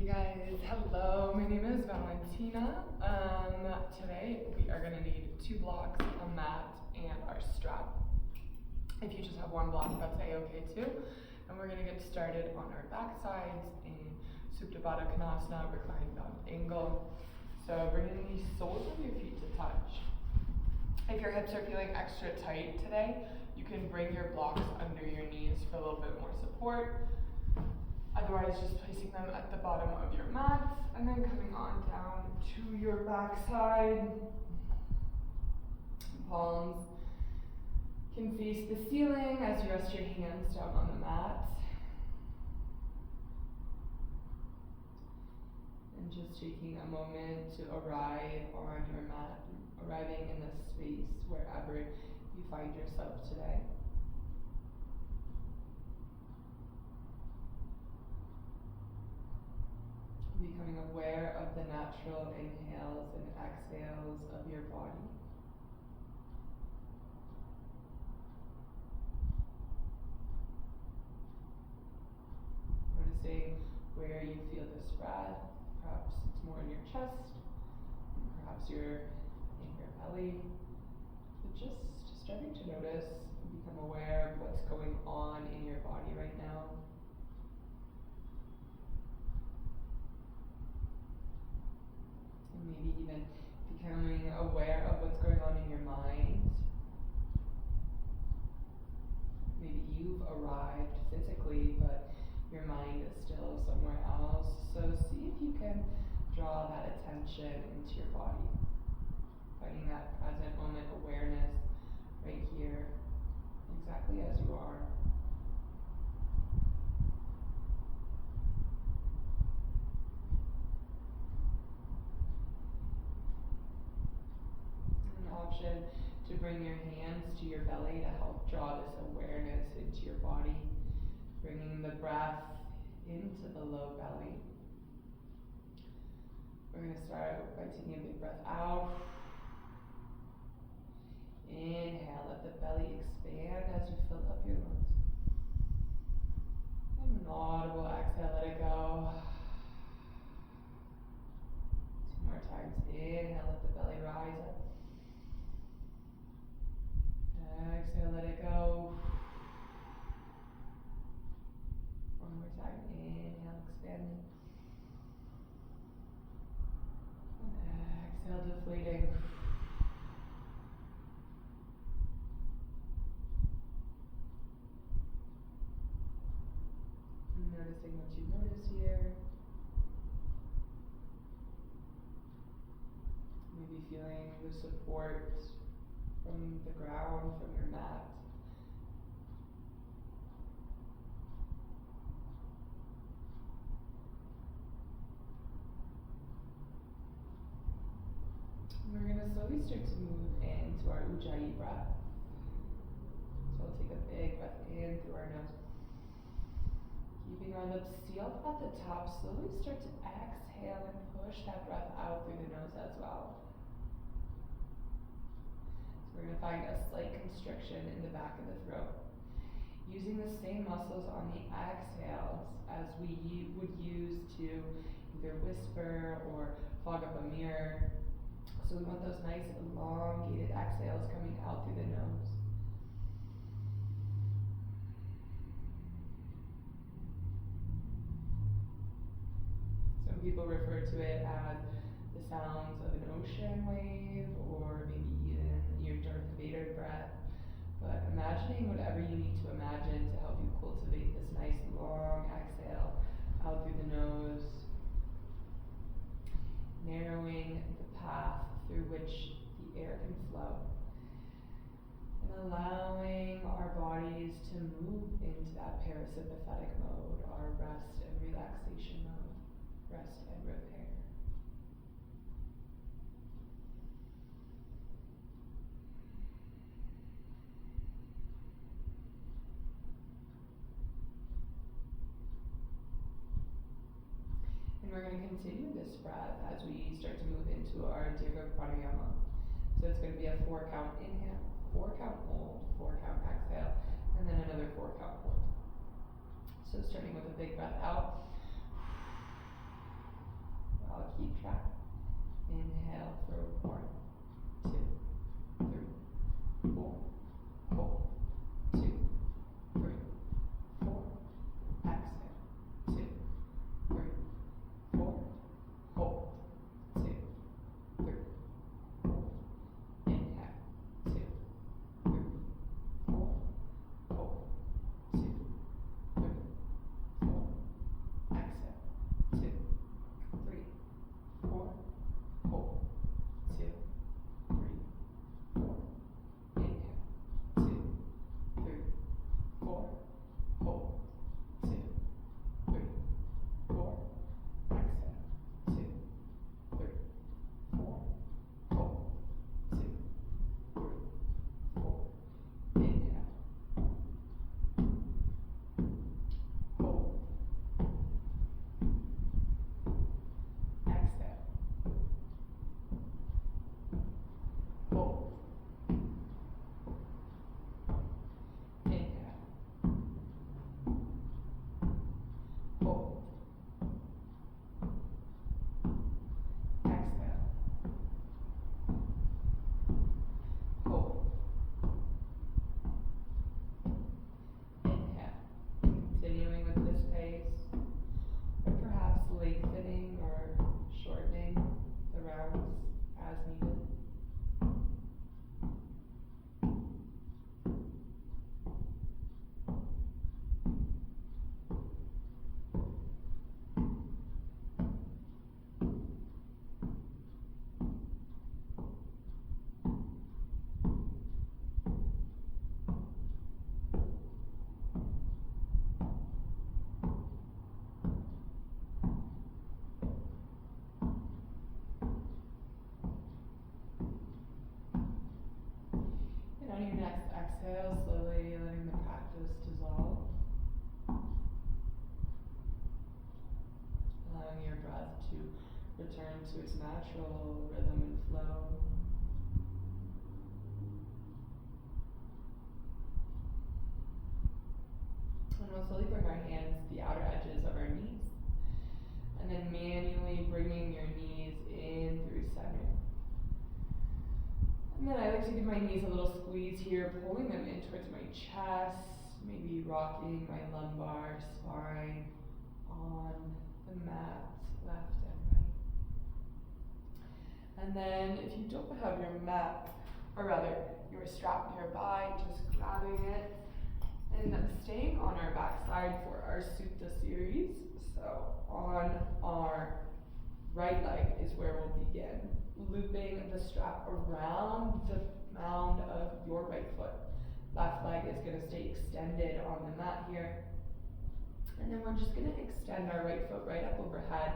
guys, hello, my name is Valentina. Today we are gonna need 2 blocks, a mat, and our strap. If you just have 1 block, that's a-okay too. And we're gonna get started on our back sides in Supta Konasana, reclined down angle. So bringing the soles of your feet to touch. If your hips are feeling extra tight today, you can bring your blocks under your knees for a little bit more support. Otherwise, just placing them at the bottom of your mats and then coming on down to your backside. Palms can face the ceiling as you rest your hands down on the mat. And just taking a moment to arrive on your mat, arriving in this space wherever you find yourself today. Becoming aware of the natural inhales and exhales of your body. Noticing where you feel this breath. Perhaps it's more in your chest, perhaps you're in your belly. But just starting to notice, become aware of what's going on in your body right now. Maybe even becoming aware of what's going on in your mind. Maybe you've arrived physically, but your mind is still somewhere else. So see if you can draw that attention into your body. Finding that present moment awareness right here, exactly as you are. Option to bring your hands to your belly to help draw this awareness into your body, bringing the breath into the low belly. We're going to start by taking a big breath out. Inhale, let the belly expand as you fill up your lungs. And an audible exhale, let it go. 2 more times. Inhale, let the belly rise up. Exhale, let it go. 1 more time. Inhale, expanding. And exhale, deflating. And noticing what you notice here. Maybe feeling the support from the ground, from your mat. We're going to slowly start to move into our Ujjayi breath. So we'll take a big breath in through our nose. Keeping our lips sealed at the top, slowly start to exhale and push that breath out through the nose as well. We're going to find a slight constriction in the back of the throat. Using the same muscles on the exhales as we would use to either whisper or fog up a mirror. So we want those nice elongated exhales coming out through the nose. Some people refer to it as the sounds of an ocean wave, or maybe even your Darth Vader breath. But imagining whatever you need to imagine to help you cultivate this nice long exhale out through the nose, narrowing the path through which the air can flow, and allowing our bodies to move into that parasympathetic mode, our rest and relaxation mode, rest and repair. And we're going to continue this breath as we start to move into our diaphragmatic. So it's going to be a 4 count inhale, 4 count hold, 4 count exhale, and then another 4 count hold. So starting with a big breath out. keep track. Inhale for 1, 2, 3, 4. Hold. 2, 3, 4. Exhale. 2, 3, 4. Hold. 2, 3, 4. Inhale. 2, 3, 4. Hold. 2, 3, 4. Exhale. 2, 3, 4. Hold. 2, 3, 4. Inhale. 2, 3, 4. Hold. 2, 3, 4. Exhale. 2, 3, 4. Hold. 2, 3, 4. Inhale. Hold. Exhale. Hold. Inhale. Hold. Exhale. Hold. Inhale. Continuing with this pace, or perhaps lengthening or shortening the rounds as needed. And on your next exhale, slowly letting the practice dissolve. Allowing your breath to return to its natural rhythm and flow. And we'll slowly bring our hands to the outer edges of our knees. And then manually bringing your knees in through center. And then I like to give my knees a little squeeze here, pulling them in towards my chest, maybe rocking my lumbar spine on the mat, left and right. And then if you don't have your mat, or rather your strap nearby, just grabbing it and staying on our backside for our Supta series. So on our right leg is where we'll begin. Looping the strap around the mound of your right foot. Left leg is going to stay extended on the mat here. And then we're just going to extend our right foot right up overhead,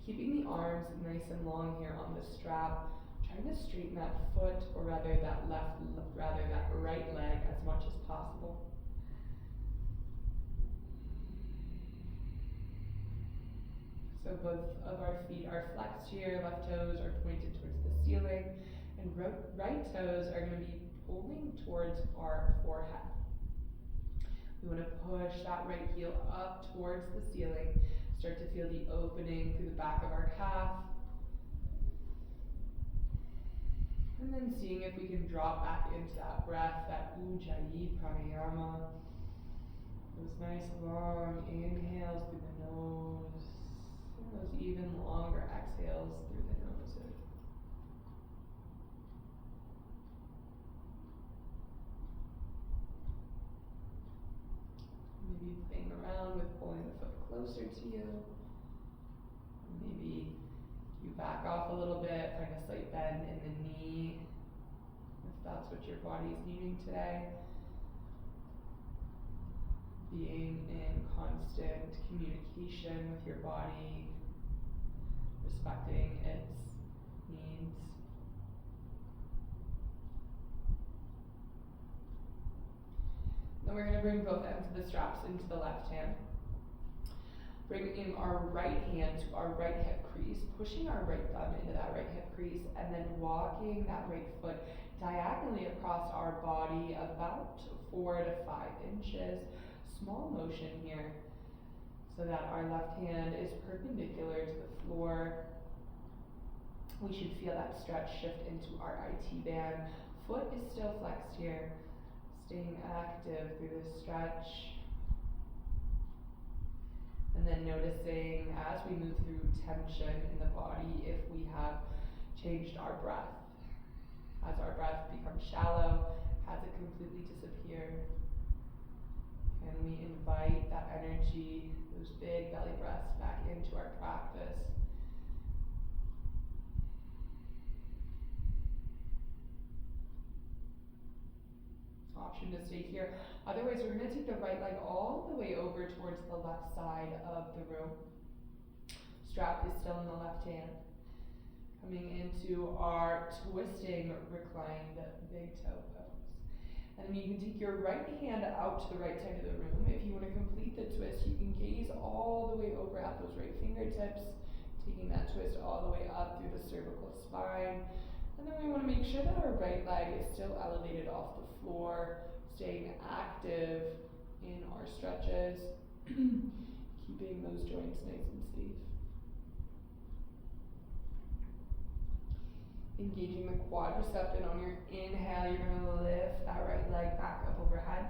keeping the arms nice and long here on the strap, trying to straighten that foot, or rather that right leg as much as possible. So both of our feet are flexed here, left toes are pointed towards the ceiling, and right toes are going to be pulling towards our forehead. We want to push that right heel up towards the ceiling, start to feel the opening through the back of our calf, and then seeing if we can drop back into that breath, that Ujjayi pranayama. Those nice long inhales through the nose. Those even longer exhales through the nose. Maybe playing around with pulling the foot closer to you. Maybe you back off a little bit, find a slight bend in the knee, if that's what your body's needing today. Being in constant communication with your body, respecting its needs. Then we're going to bring both ends of the straps into the left hand. Bringing our right hand to our right hip crease, pushing our right thumb into that right hip crease, and then walking that right foot diagonally across our body about 4 to 5 inches. Small motion here, so that our left hand is perpendicular to the floor, we should feel that stretch shift into our IT band. Foot is still flexed here, staying active through this stretch. And then noticing as we move through tension in the body if we have changed our breath. Has our breath become shallow? Has it completely disappeared? Can we invite that energy, those big belly breaths back into our practice? Option to stay here. Otherwise, we're going to take the right leg all the way over towards the left side of the room. Strap is still in the left hand. Coming into our twisting reclined big toe pose. And then you can take your right hand out to the right side of the room. If you want to complete the twist, you can gaze all the way over at those right fingertips, taking that twist all the way up through the cervical spine. And then we want to make sure that our right leg is still elevated off the floor, staying active in our stretches, keeping those joints nice and safe. Engaging the quadricep, and on your inhale, you're going to lift that right leg back up overhead.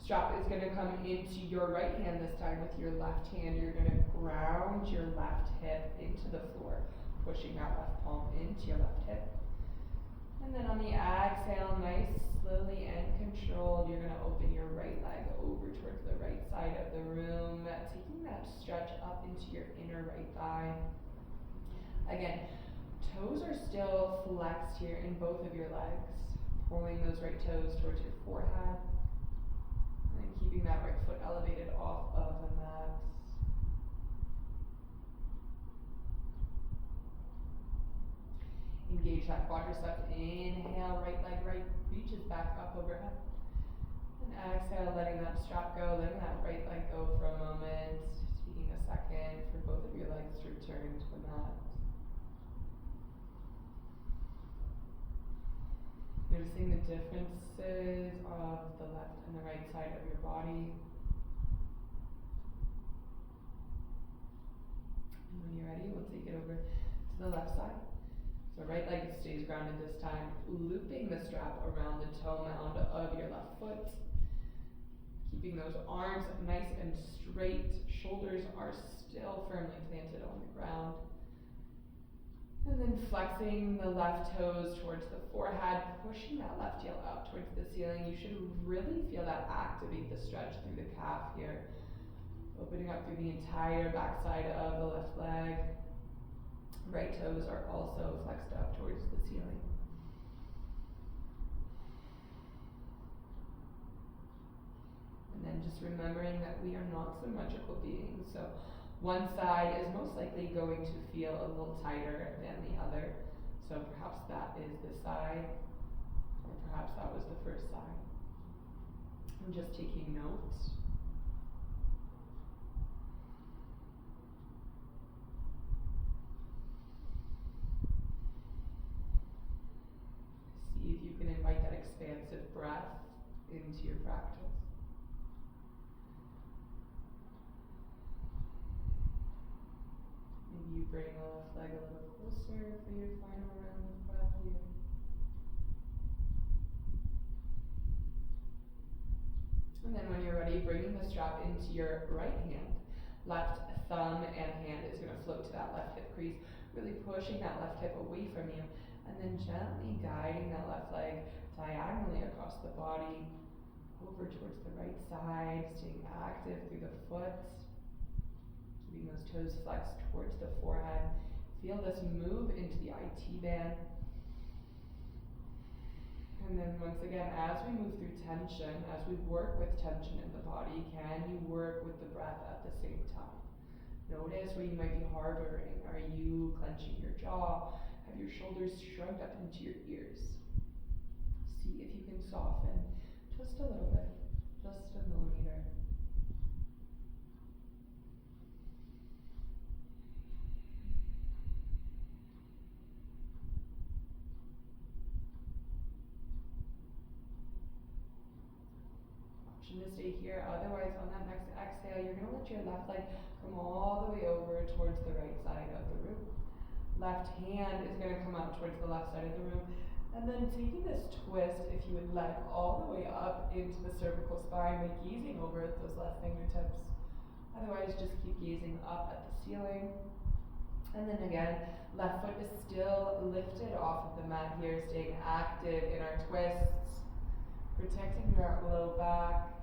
Strap is going to come into your right hand this time. With your left hand, you're going to ground your left hip into the floor, pushing that left palm into your left hip. And then on the exhale, nice, slowly and controlled, you're going to open your right leg over towards the right side of the room, taking that stretch up into your inner right thigh. Again, toes are still flexed here in both of your legs, pulling those right toes towards your forehead, and then keeping that right foot elevated off of the mat. Engage that quadricep. Inhale, right leg reaches back up overhead. And exhale, letting that strap go, letting that right leg go for a moment. Taking a second for both of your legs to return to the mat. Noticing the differences of the left and the right side of your body. And when you're ready, we'll take it over to the left side. So right leg stays grounded this time, looping the strap around the toe mound of your left foot. Keeping those arms nice and straight, shoulders are still firmly planted on the ground. And then flexing the left toes towards the forehead, pushing that left heel out towards the ceiling. You should really feel that activate the stretch through the calf here. Opening up through the entire backside of the left leg. Right toes are also flexed up towards the ceiling. And then just remembering that we are not symmetrical beings. So one side is most likely going to feel a little tighter than the other. So perhaps that is this side, or perhaps that was the first side. I'm just taking notes. See if you can invite that expansive breath into your practice. Maybe you bring the left leg a little closer for your final round of breath here. And then when you're ready, bringing the strap into your right hand. Left thumb and hand is going to float to that left hip crease, really pushing that left hip away from you. And then gently guiding that left leg diagonally across the body, over towards the right side, staying active through the foot. Keeping those toes flexed towards the forehead. Feel this move into the IT band. And then once again, as we move through tension, as we work with tension in the body, can you work with the breath at the same time? Notice where you might be harboring. Are you clenching your jaw? Have your shoulders shrugged up into your ears? See if you can soften just a little bit, just a millimeter. To stay here, otherwise on that next exhale, you're going to let your left leg come all the way over towards the right side of the room. Left hand is going to come up towards the left side of the room. And then taking this twist, if you would leg all the way up into the cervical spine by gazing over at those left fingertips. Otherwise, just keep gazing up at the ceiling. And then again, left foot is still lifted off of the mat here, staying active in our twists, protecting your low back.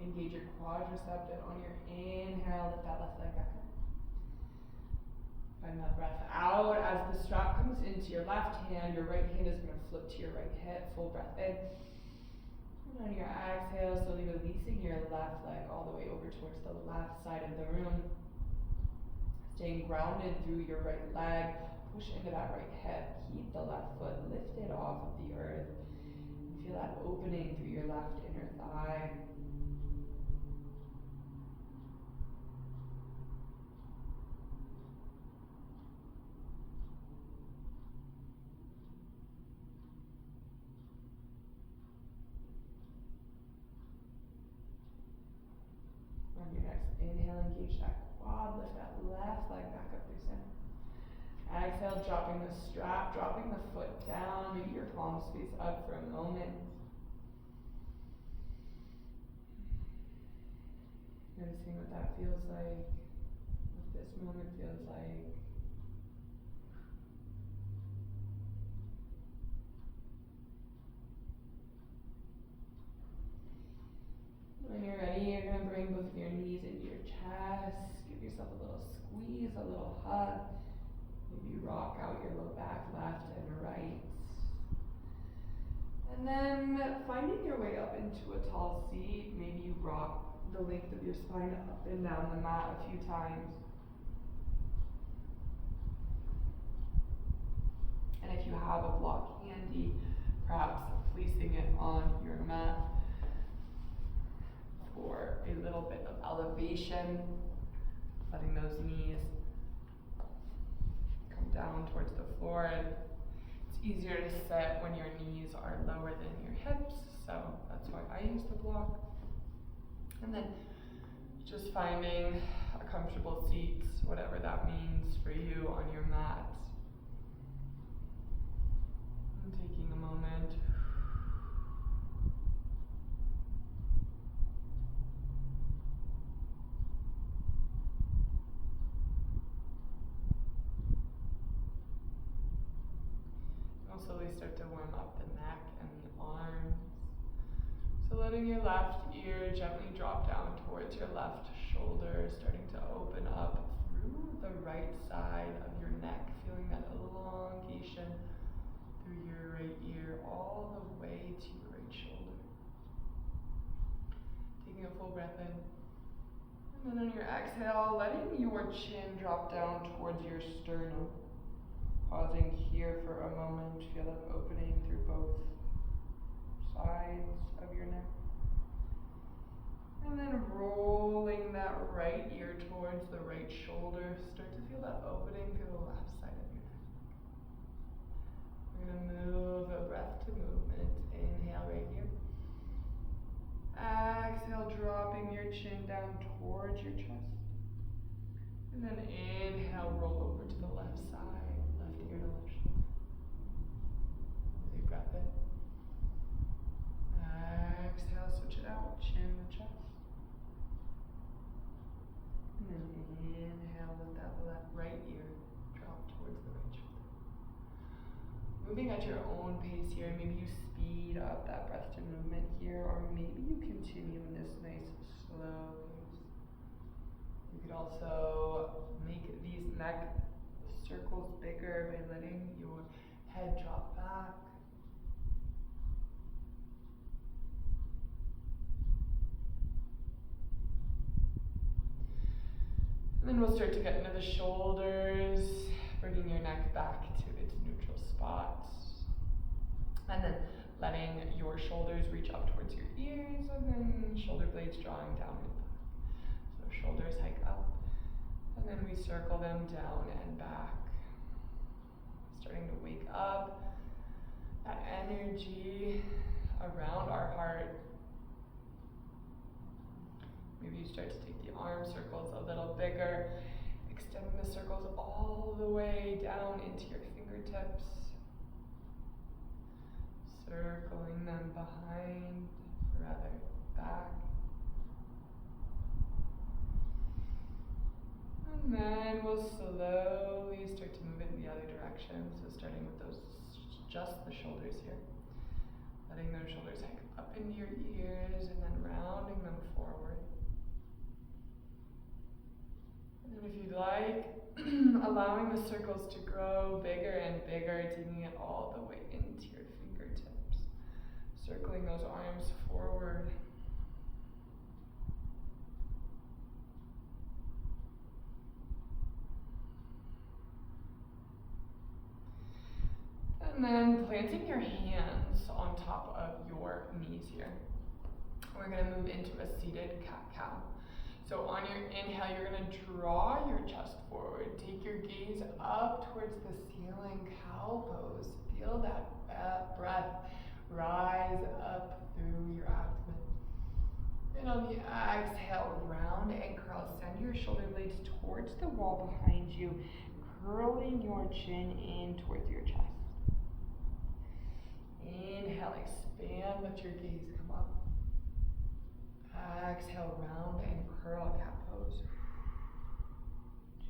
Engage your quadricep, and on your inhale, lift that left leg back up. Find that breath out as the strap comes into your left hand. Your right hand is going to flip to your right hip. Full breath in. And on your exhale, slowly releasing your left leg all the way over towards the left side of the room. Staying grounded through your right leg. Push into that right hip. Keep the left foot lifted off of the earth. And feel that opening through your left inner thigh. On your next inhale, engage that quad, lift that left leg back up through center. Exhale, dropping the strap, dropping the foot down, maybe your palms face up for a moment. Noticing what that feels like, what this moment feels like. When you're ready, you're going to bring both of your knees into your chest. Give yourself a little squeeze, a little hug. Maybe rock out your low back, left and right. And then finding your way up into a tall seat. Maybe you rock the length of your spine up and down the mat a few times. And if you have a block handy, perhaps placing it on your mat for a little bit of elevation, letting those knees come down towards the floor. And it's easier to sit when your knees are lower than your hips, so that's why I use the block. And then just finding a comfortable seat, whatever that means for you on your mat. And taking a moment. Slowly start to warm up the neck and the arms. So letting your left ear gently drop down towards your left shoulder, starting to open up through the right side of your neck, feeling that elongation through your right ear all the way to your right shoulder. Taking a full breath in. And then on your exhale, letting your chin drop down towards your sternum. Pausing here for a moment, feel that opening through both sides of your neck. And then rolling that right ear towards the right shoulder. Start to feel that opening through the left side of your neck. We're going to move a breath to movement. Inhale right here. Exhale, dropping your chin down towards your chest. And then inhale, roll over to the left side. Ear to left shoulder. Big breath in. Exhale, switch it out, chin to chest. And then inhale, let that right ear drop towards the right shoulder. Moving at your own pace here, maybe you speed up that breath to movement here, or maybe you continue in this nice slow pace. You could also make these neck circles bigger by letting your head drop back. And then we'll start to get into the shoulders, bringing your neck back to its neutral spot. And then letting your shoulders reach up towards your ears, and then shoulder blades drawing down and back. So shoulders hike up. And then we circle them down and back. Starting to wake up that energy around our heart. Maybe you start to take the arm circles a little bigger, extending the circles all the way down into your fingertips, circling them behind, rather back. And then we'll slowly start to move it in the other direction. So starting with those, just the shoulders here. Letting those shoulders hang up into your ears and then rounding them forward. And if you'd like, allowing the circles to grow bigger and bigger, taking it all the way into your fingertips. Circling those arms forward. And then planting your hands on top of your knees here. We're going to move into a seated cat-cow. So on your inhale, you're going to draw your chest forward. Take your gaze up towards the ceiling, cow pose. Feel that breath rise up through your abdomen. And on the exhale, round and curl. Send your shoulder blades towards the wall behind you, curling your chin in towards your chest. Inhale, expand, let your gaze come up. Exhale, round and curl, cat pose.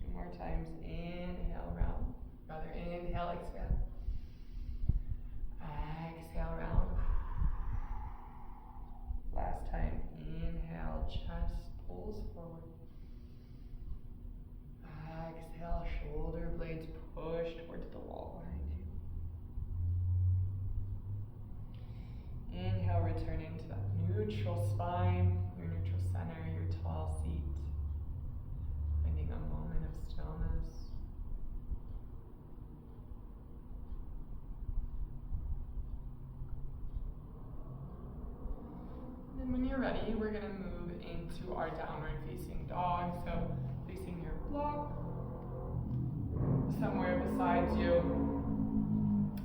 2 more times. Inhale, round. Inhale, expand. Exhale, round. Last time. Inhale, chest pulls forward. Exhale, shoulder blades push towards the wall behind you. Inhale, returning to that neutral spine, your neutral center, your tall seat. Finding a moment of stillness. And when you're ready, we're going to move into our downward facing dog. So placing your block somewhere beside you,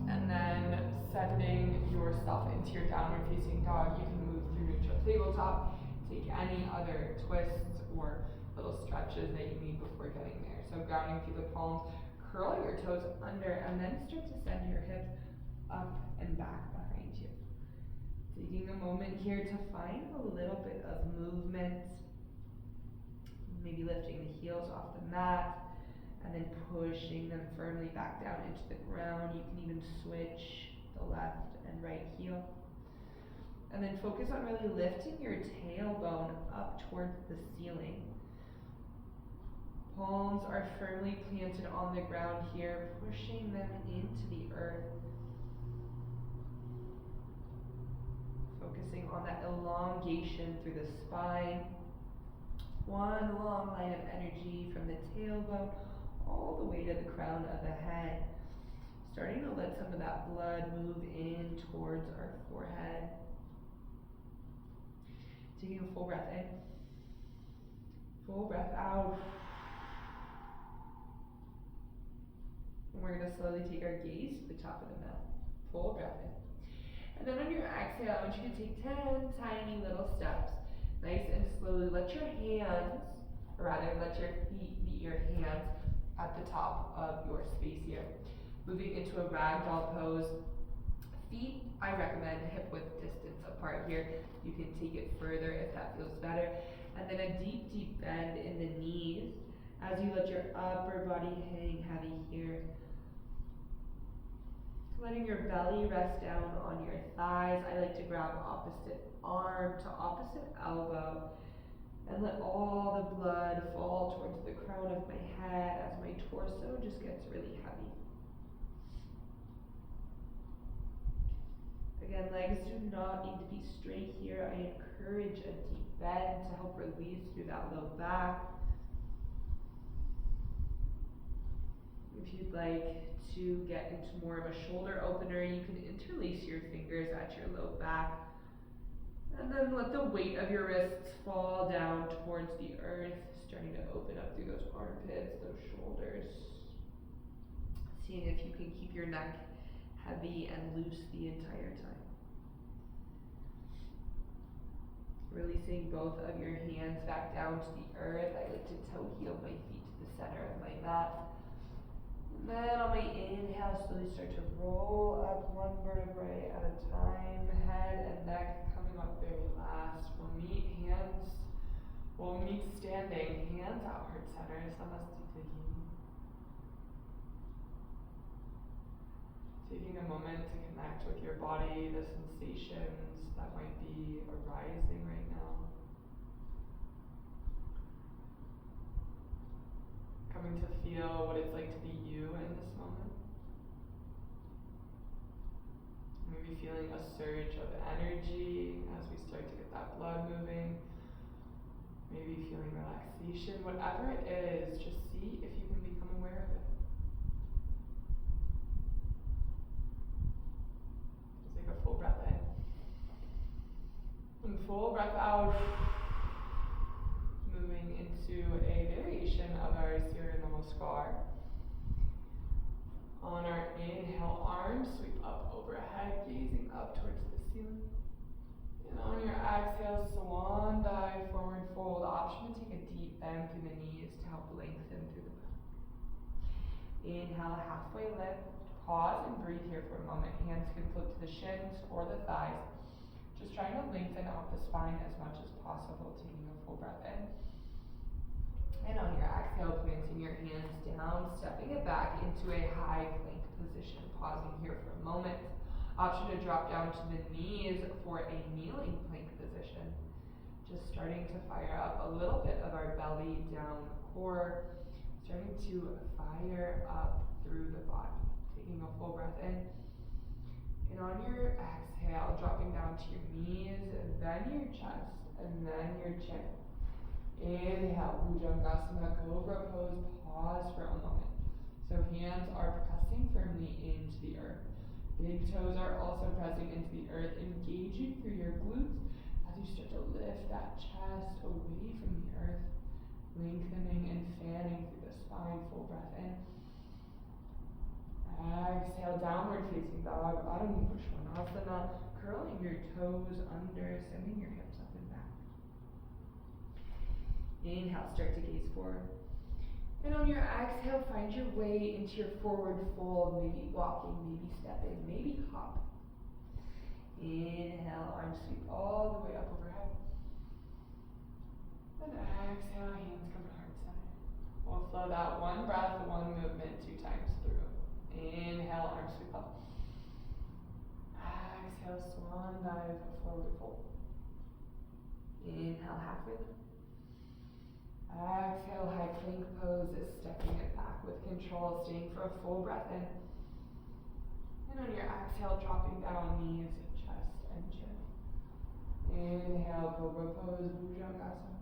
and then sending yourself into your downward facing dog. You can move through neutral tabletop, take any other twists or little stretches that you need before getting there. So grounding through the palms, curl your toes under, and then start to send your hips up and back behind you. Taking a moment here to find a little bit of movement, maybe lifting the heels off the mat, and then pushing them firmly back down into the ground. You can even switch the left and right heel. And then focus on really lifting your tailbone up towards the ceiling. Palms are firmly planted on the ground here, pushing them into the earth. Focusing on that elongation through the spine. One long line of energy from the tailbone all the way to the crown of the head. Starting to let some of that blood move in towards our forehead. Taking a full breath in. Full breath out. And we're going to slowly take our gaze to the top of the mat. Full breath in. And then on your exhale, I want you to take 10 tiny little steps. Nice and slowly. Let your hands, or rather let your feet meet your hands at the top of your space here. Moving into a ragdoll pose. Feet, I recommend hip width distance apart here. You can take it further if that feels better. And then a deep, deep bend in the knees as you let your upper body hang heavy here. Letting your belly rest down on your thighs. I like to grab opposite arm to opposite elbow and let all the blood fall towards the crown of my head as my torso just gets really heavy. Again, legs do not need to be straight here. I encourage a deep bend to help release through that low back. If you'd like to get into more of a shoulder opener, you can interlace your fingers at your low back. And then let the weight of your wrists fall down towards the earth, starting to open up through those armpits, those shoulders. Seeing if you can keep your neck heavy and loose the entire time. Releasing both of your hands back down to the earth. I like to toe heel my feet to the center of my mat. And then on my inhale, slowly start to roll up one vertebrae at a time. Head and neck coming up very last. We'll meet standing, hands out heart center. Samastiti. Taking a moment to connect with your body, the sensations that might be arising right now. Coming to feel what it's like to be you in this moment. Maybe feeling a surge of energy as we start to get that blood moving. Maybe feeling relaxation. Whatever it is, just see if you can become aware of it. Just take a full breath in. And full breath out. Moving into a variation of our Suryanamaskara. On our inhale, arms sweep up overhead, gazing up towards the ceiling. And on your exhale, swan dive, forward fold. Option to take a deep bend through the knees to help lengthen through the back. Inhale, halfway lift. Pause and breathe here for a moment. Hands can float to the shins or the thighs. Just trying to lengthen out the spine as much as possible, taking a full breath in. And on your exhale, planting your hands down, stepping it back into a high plank position. Pausing here for a moment. Option to drop down to the knees for a kneeling plank position. Just starting to fire up a little bit of our belly down core. Starting to fire up through the body. Taking a full breath in. And on your exhale, dropping down to your knees, then your chest, and then your chin. Inhale, Bhujangasana, Cobra pose, pause for a moment. So hands are pressing firmly into the earth. Big toes are also pressing into the earth, engaging through your glutes as you start to lift that chest away from the earth, lengthening and fanning through the spine. Full breath in. Exhale, downward facing dog, Adho Mukha Svanasana, curling your toes under, sending your hips up and back. Inhale, start to gaze forward. And on your exhale, find your way into your forward fold, maybe walking, maybe stepping, maybe hop. Inhale, arms sweep all the way up overhead. And exhale, hands come to heart center. We'll flow that one breath, one movement 2 times through. Inhale, arms sweep up. Exhale, swan dive, forward fold. Inhale, halfway lift. Exhale, high plank pose is stepping it back with control, staying for a full breath in. And on your exhale, dropping down knees, chest, and chin. Inhale, Cobra pose, Bhujangasana.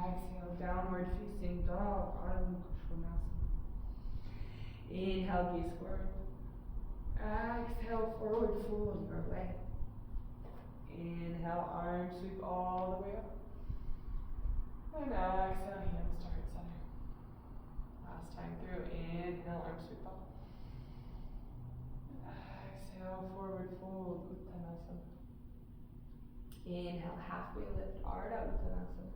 Exhale, downward facing dog, Adho Mukha Svanasana. Inhale, gaze forward. Exhale, forward fold your way. Inhale, arms sweep all the way up. And exhale, hands to heart center. Last time through, inhale, arms sweep up. Exhale, forward fold, Uttanasana. Inhale, halfway lift, Ardha Uttanasana.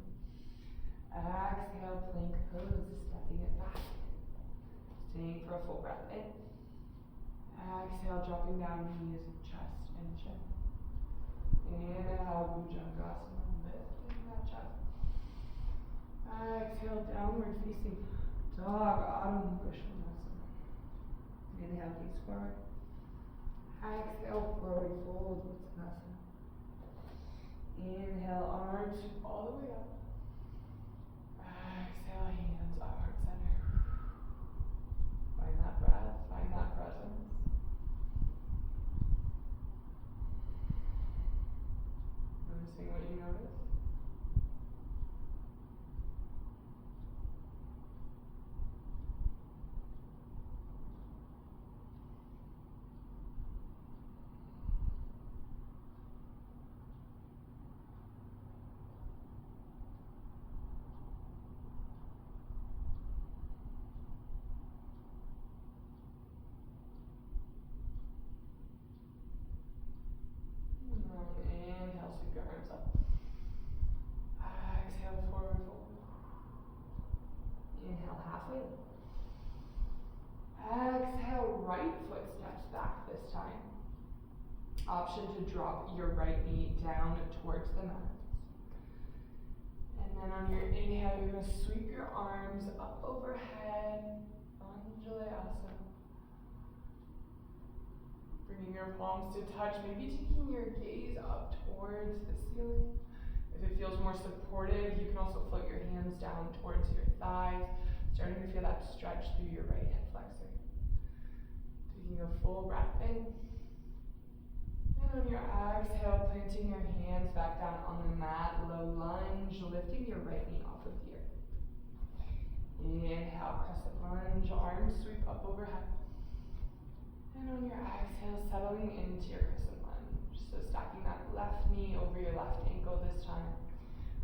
Exhale, plank pose, stepping it back. Staying for a full breath in. Exhale, dropping down knees, chest, and chin. Inhale, Bhujangasana, lifting that chest. Exhale, downward facing dog, Adho Mukha Svanasana. Inhale, gaze forward. Exhale, forward fold, Uttanasana. Inhale, arms all the way up. Exhale, hands at heart center. Find that breath, find that presence. Noticing what you notice. ceiling. Exhale, right foot steps back this time. Option to drop your right knee down towards the mat. And then on your inhale, you're going to sweep your arms up overhead, Anjalayasana. Bringing your palms to touch, maybe taking your gaze up towards the ceiling. If it feels more supportive, you can also float your hands down towards your thighs, starting to feel that stretch through your right hip flexor. Taking a full breath in. And on your exhale, planting your hands back down on the mat, low lunge, lifting your right knee off of the earth. Inhale, crescent lunge, arms sweep up overhead. And on your exhale, settling into your crescent lunge. So stacking that left knee over your left ankle this time.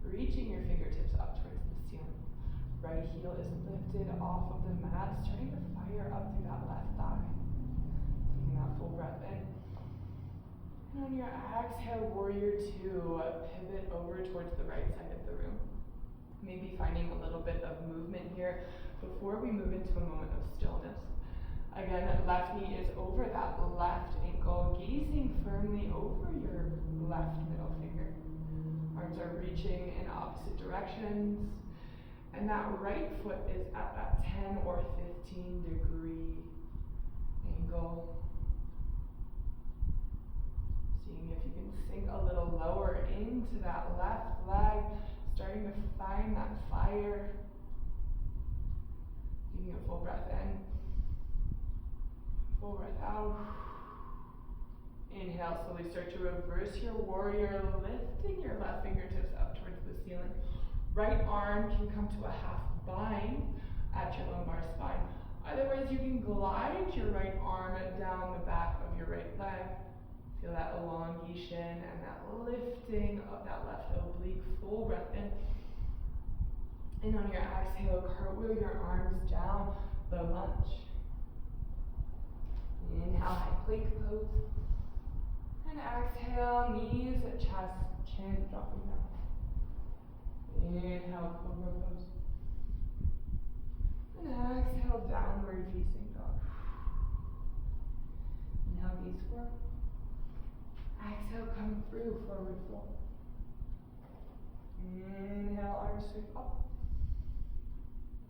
Reaching your fingertips up towards the ceiling. Right heel is lifted off of the mat, starting to fire up through that left thigh. Taking that full breath in. And on your exhale, warrior two, pivot over towards the right side of the room. Maybe finding a little bit of movement here before we move into a moment of stillness. Again, left knee is over that left ankle, gazing firmly over your left middle finger. Arms are reaching in opposite directions. And that right foot is at that 10 or 15 degree angle. Seeing if you can sink a little lower into that left leg, starting to find that fire. Taking a full breath in, full breath out. Inhale, slowly start to reverse your warrior, lifting your left fingertips up towards the ceiling. Right arm can come to a half bind at your lumbar spine. Otherwise, you can glide your right arm down the back of your right leg. Feel that elongation and that lifting of that left oblique. Full breath in. And on your exhale, cartwheel your arms down, low lunge. Inhale, high plank pose. And exhale, knees, chest, chin, dropping down. Inhale, cobra pose. And exhale, downward facing dog. Inhale, gaze forward. Exhale, come through, forward fold. Inhale, arms sweep up.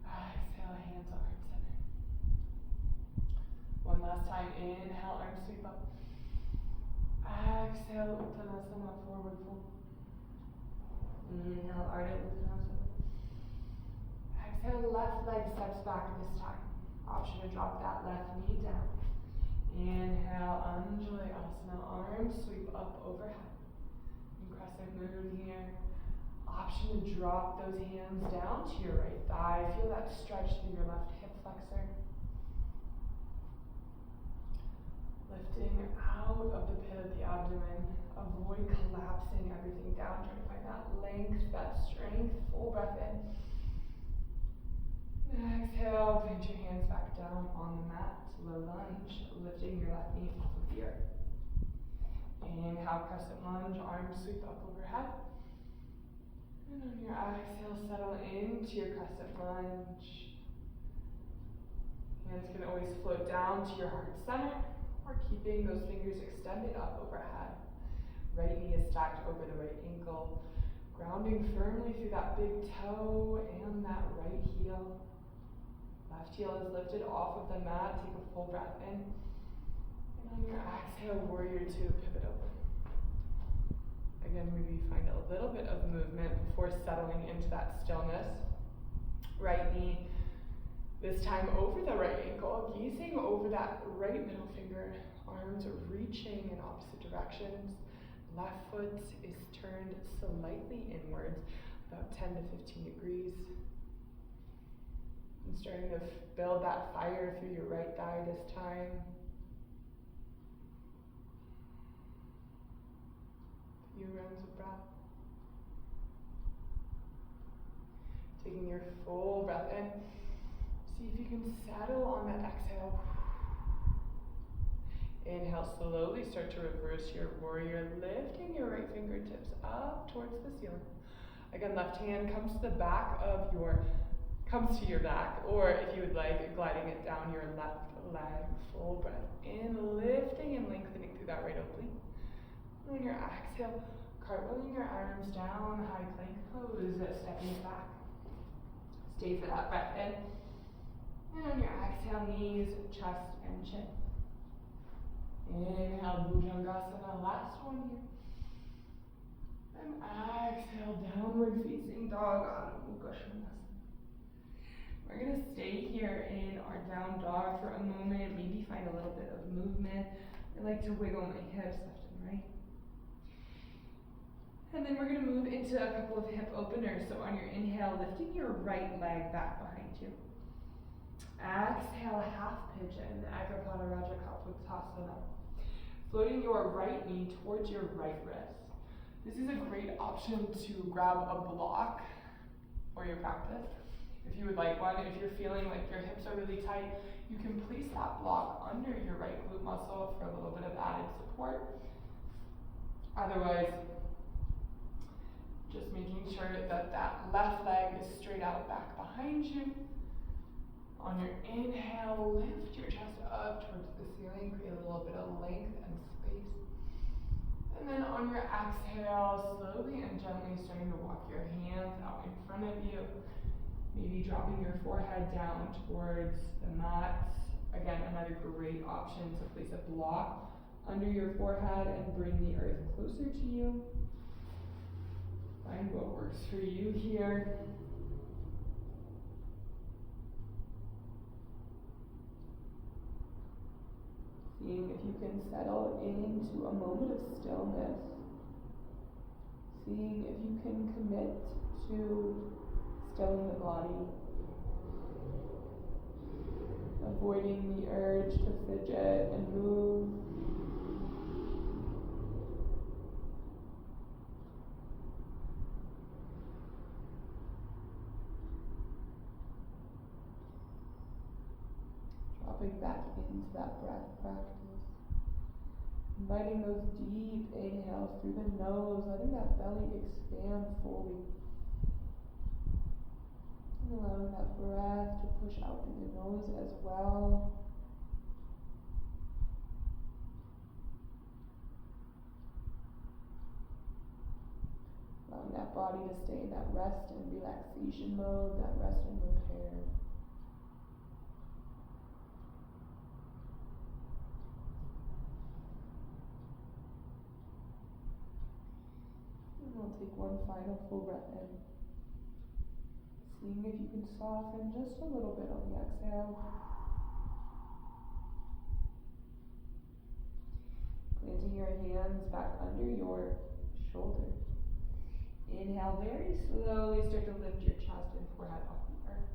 Exhale, hands on heart center. One last time, inhale, arms sweep up. Exhale, Uttanasana, forward fold. Inhale, Ardha Uttanasana. Exhale, left leg steps back this time. Option to drop that left knee down. Inhale, Anjalayasana, arms sweep up overhead. And crescent moon here. Option to drop those hands down to your right thigh. Feel that stretch through your left hip flexor. Lifting out of the pit of the abdomen. Avoid collapsing everything down. Try to find that length, that strength. Full breath in. And exhale, plant your hands back down on the mat. Low lunge, lifting your left knee off of the earth. Inhale, crescent lunge, arms sweep up overhead. And on your exhale, settle into your crescent lunge. Hands can always float down to your heart center, or keeping those fingers extended up overhead. Right knee is stacked over the right ankle, grounding firmly through that big toe and that right heel. Left heel is lifted off of the mat. Take a full breath in. And on your exhale, warrior two, pivot over. Again, maybe find a little bit of movement before settling into that stillness. Right knee, this time over the right ankle, gazing over that right middle finger. Arms are reaching in opposite directions. Left foot is turned slightly inwards, about 10 to 15 degrees. And starting to build that fire through your right thigh this time. Few rounds of breath. Taking your full breath in. See if you can settle on that exhale. Inhale, slowly start to reverse your warrior, lifting your right fingertips up towards the ceiling. Again, left hand comes to the back of your comes to your back, or if you would like, gliding it down your left leg. Full breath in, lifting and lengthening through that right oblique. On your exhale, cartwheeling your arms down, high plank pose, stepping it back. Stay for that breath in. And on your exhale, knees, chest, and chin. Inhale, Bhujangasana, last one here. And exhale, downward facing dog, Adho Mukha Svanasana. We're gonna stay here in our down dog for a moment, maybe find a little bit of movement. I like to wiggle my hips left and right. And then we're gonna move into a couple of hip openers. So on your inhale, lifting your right leg back behind you. Exhale, half pigeon, Ekapada Raja Kaputtasana. Floating your right knee towards your right wrist. This is a great option to grab a block for your practice. If you would like one, if you're feeling like your hips are really tight, you can place that block under your right glute muscle for a little bit of added support. Otherwise, just making sure that that left leg is straight out back behind you. On your inhale, lift your chest up towards the ceiling, create a little bit of length and space. And then on your exhale, slowly and gently starting to walk your hands out in front of you. Maybe dropping your forehead down towards the mat. Again, another great option to place a block under your forehead and bring the earth closer to you. Find what works for you here. Seeing if you can settle into a moment of stillness. Seeing if you can commit to stilling the body. Avoiding the urge to fidget and move. Dropping back into that breath practice. Inviting those deep inhales through the nose, letting that belly expand fully. And allowing that breath to push out through the nose as well. Allowing that body to stay in that rest and relaxation mode, that rest and repair. And we'll take one final full breath in. Seeing if you can soften just a little bit on the exhale. Planting your hands back under your shoulders. Inhale, very slowly start to lift your chest and forehead off the earth.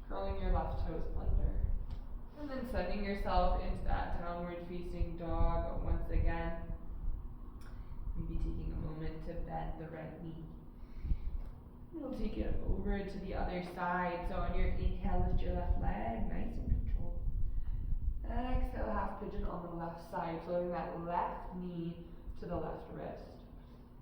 Curling your left toes under. And then sending yourself into that downward facing dog once again. Maybe taking a moment to bend the right knee. We'll take it over to the other side. So on your inhale, lift your left leg, nice and controlled. Exhale, half pigeon on the left side, floating that left knee to the left wrist.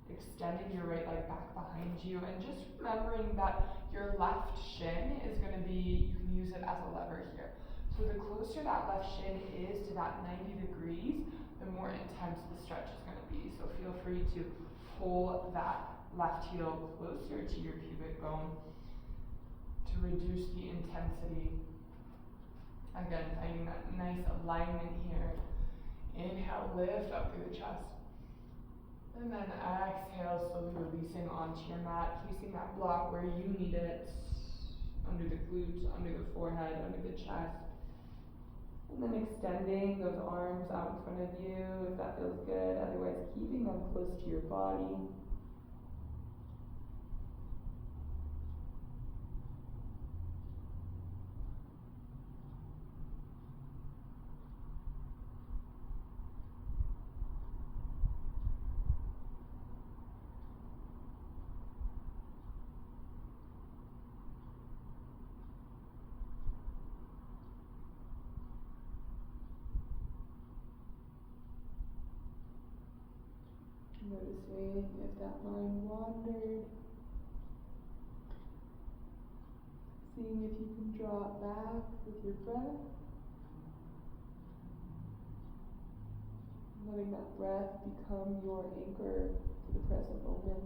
Extending your right leg back behind you, and just remembering that your left shin is going to be, you can use it as a lever here. So the closer that left shin is to that 90 degrees, the more intense the stretch is going to be. So feel free to pull that left heel closer to your pubic bone to reduce the intensity. Again, finding that nice alignment here. Inhale, lift up through the chest. And then exhale, slowly releasing onto your mat, placing that block where you need it, under the glutes, under the forehead, under the chest. And then extending those arms out in front of you if that feels good, otherwise keeping them close to your body. Noticing if that mind wandered. Seeing if you can draw it back with your breath. Letting that breath become your anchor to the present moment.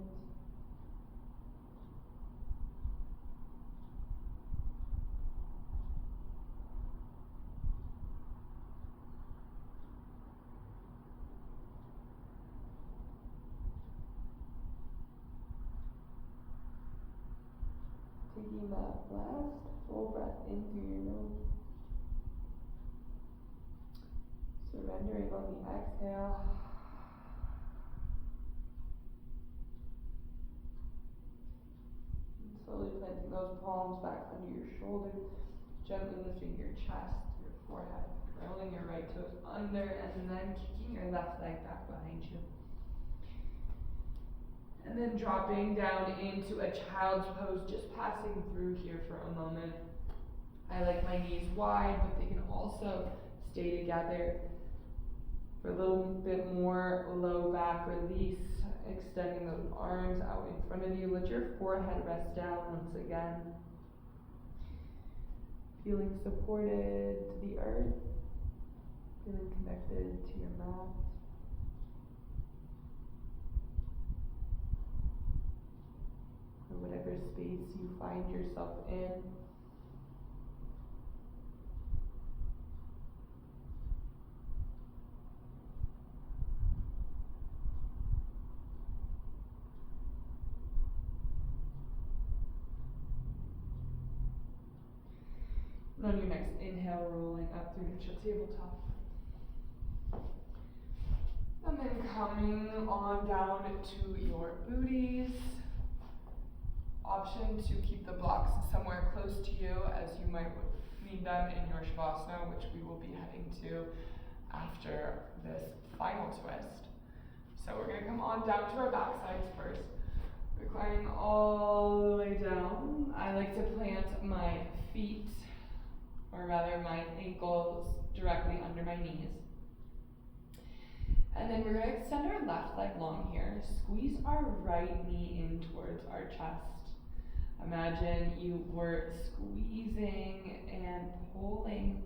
Taking that last full breath in through your nose. Surrendering on the exhale. And slowly planting those palms back under your shoulders. Gently lifting your chest, your forehead. Rolling your right toes under and then kicking your left leg back behind you. And then dropping down into a child's pose, just passing through here for a moment. I like my knees wide, but they can also stay together for a little bit more low back release. Extending those arms out in front of you. Let your forehead rest down once again. Feeling supported to the earth. Feeling connected to your mat. Or whatever space you find yourself in. And on your next inhale, rolling up through your tabletop. And then coming on down to your booties. Option to keep the blocks somewhere close to you as you might need them in your Shavasana, which we will be heading to after this final twist. So we're going to come on down to our back sides first. Reclining all the way down. I like to plant my feet, or rather my ankles, directly under my knees. And then we're going to extend our left leg long here. Squeeze our right knee in towards our chest. Imagine you were squeezing and pulling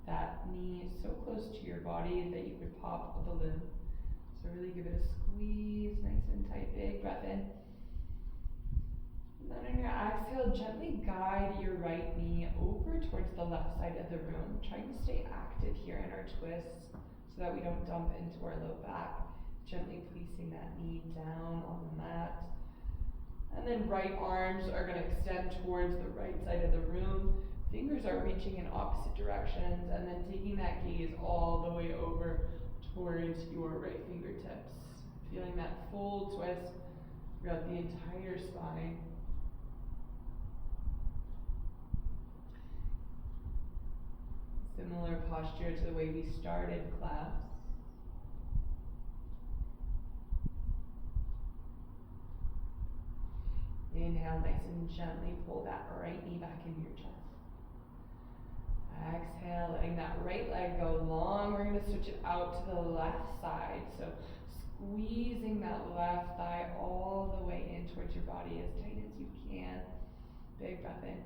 that knee so close to your body that you could pop a balloon. So really give it a squeeze, nice and tight, big breath in. And then on your exhale, gently guide your right knee over towards the left side of the room, trying to stay active here in our twists so that we don't dump into our low back. Gently placing that knee down on the mat. And then right arms are going to extend towards the right side of the room. Fingers are reaching in opposite directions, and then taking that gaze all the way over towards your right fingertips. Feeling that full twist throughout the entire spine. Similar posture to the way we started class. Inhale, nice and gently pull that right knee back into your chest. Exhale, letting that right leg go long. We're going to switch it out to the left side. So squeezing that left thigh all the way in towards your body as tight as you can. Big breath in.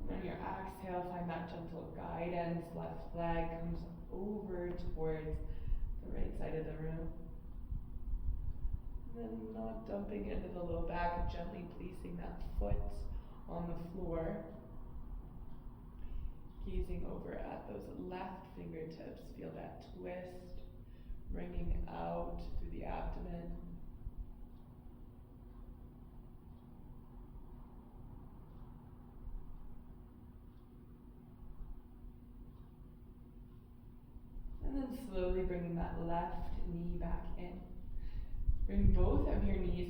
And on your exhale, find that gentle guidance. Left leg comes over towards the right side of the room. And then not dumping into the low back, gently placing that foot on the floor. Gazing over at those left fingertips. Feel that twist, bringing out through the abdomen. And then slowly bringing that left knee back in. Bring both of your knees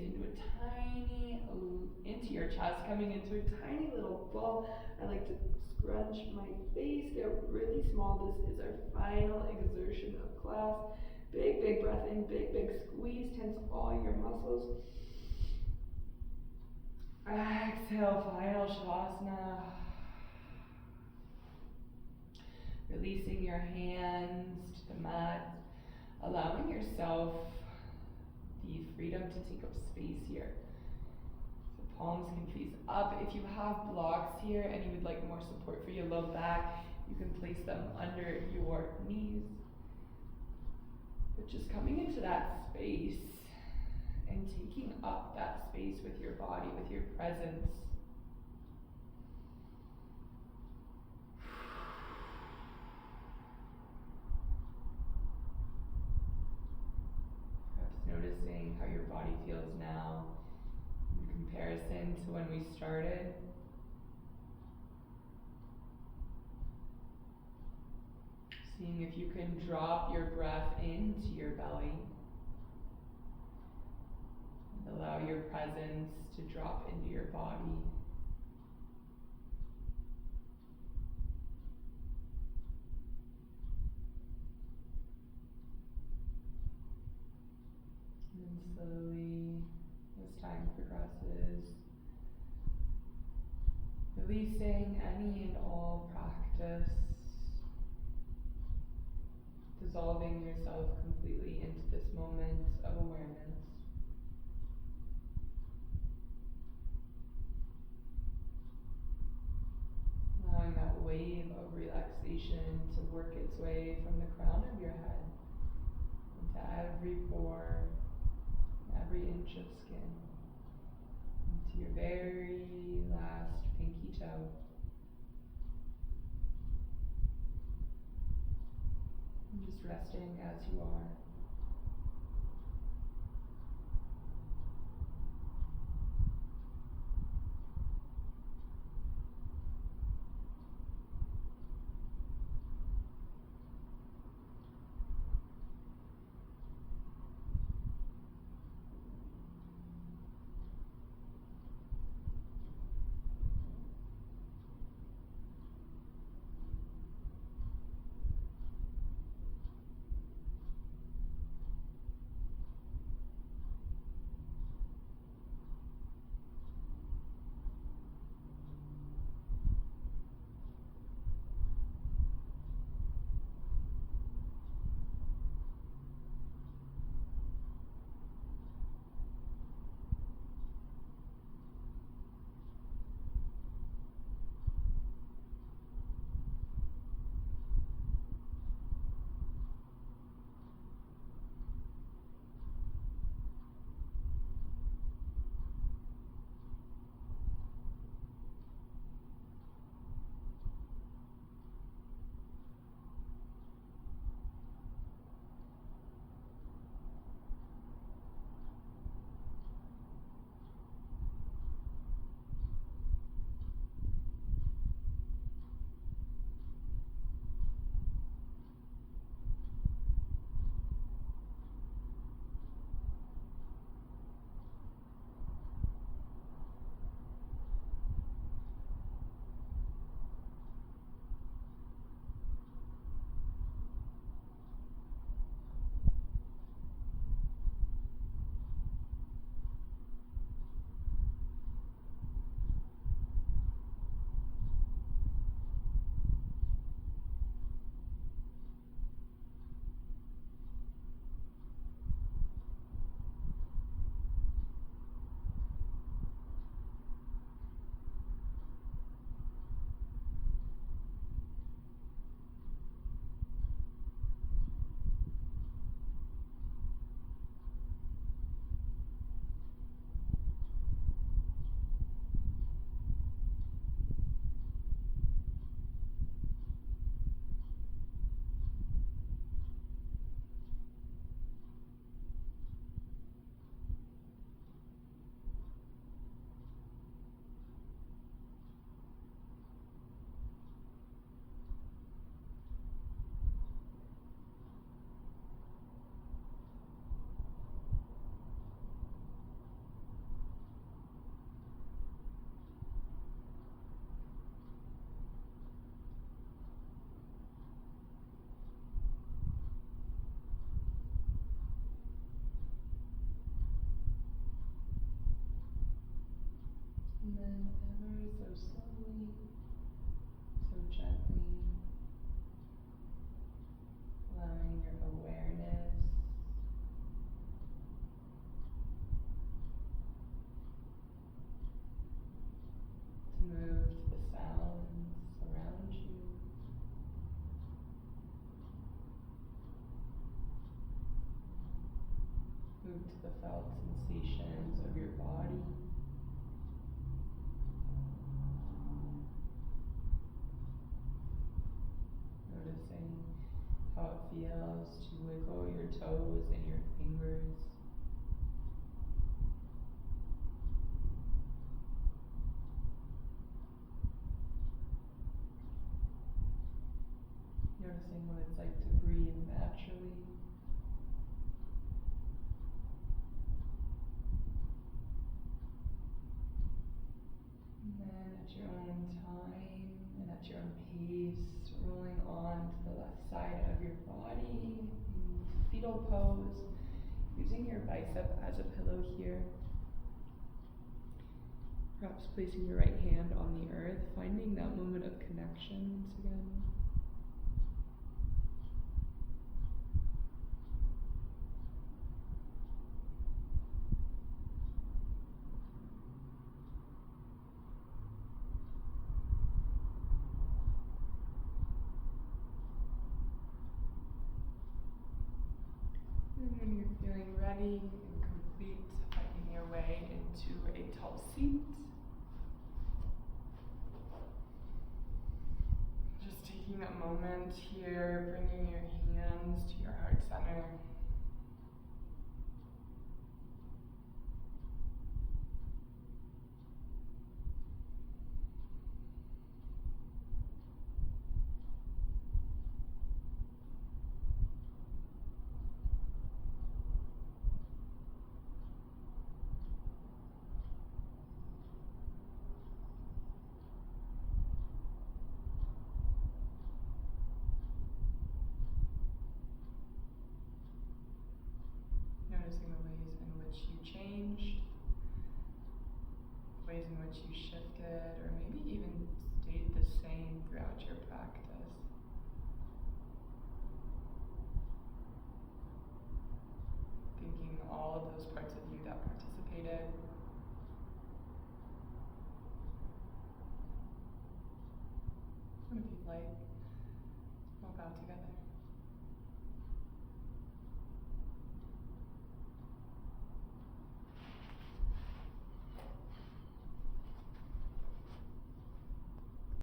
into your chest, coming into a tiny little ball. I like to scrunch my face, get really small. This is our final exertion of class. Big, big breath in, big, big squeeze, tense all your muscles. Exhale, final Shavasana. Releasing your hands to the mat, allowing yourself the freedom to take up space here. So palms can face up. If you have blocks here and you would like more support for your low back, you can place them under your knees. But just coming into that space and taking up that space with your body, with your presence. Perhaps noticing how your body feels now in comparison to when we started. Seeing if you can drop your breath into your belly. And allow your presence to drop into your body. And then slowly, as time progresses, releasing any and all practice, dissolving yourself completely into this moment of awareness. Allowing that wave of relaxation to work its way from the crown of your head into every pore, every inch of skin, into your very last pinky toe. And just resting as you are. And then ever so slowly, so gently, allowing your awareness the felt sensations of your body. Noticing how it feels to wiggle your toes and your fingers. Noticing what it's like to breathe naturally. And then at your own time and at your own pace, rolling on to the left side of your body, fetal pose, using your bicep as a pillow here. Perhaps placing your right hand on the earth, finding that moment of connection once again. And when you're feeling ready and complete, finding your way into a tall seat. Just taking a moment here, bringing your hands to your heart center. Noticing the ways in which you changed, ways in which you shifted, or maybe even stayed the same throughout your practice. Thinking all of those parts of you that participated. And if you'd like, we'll bow together.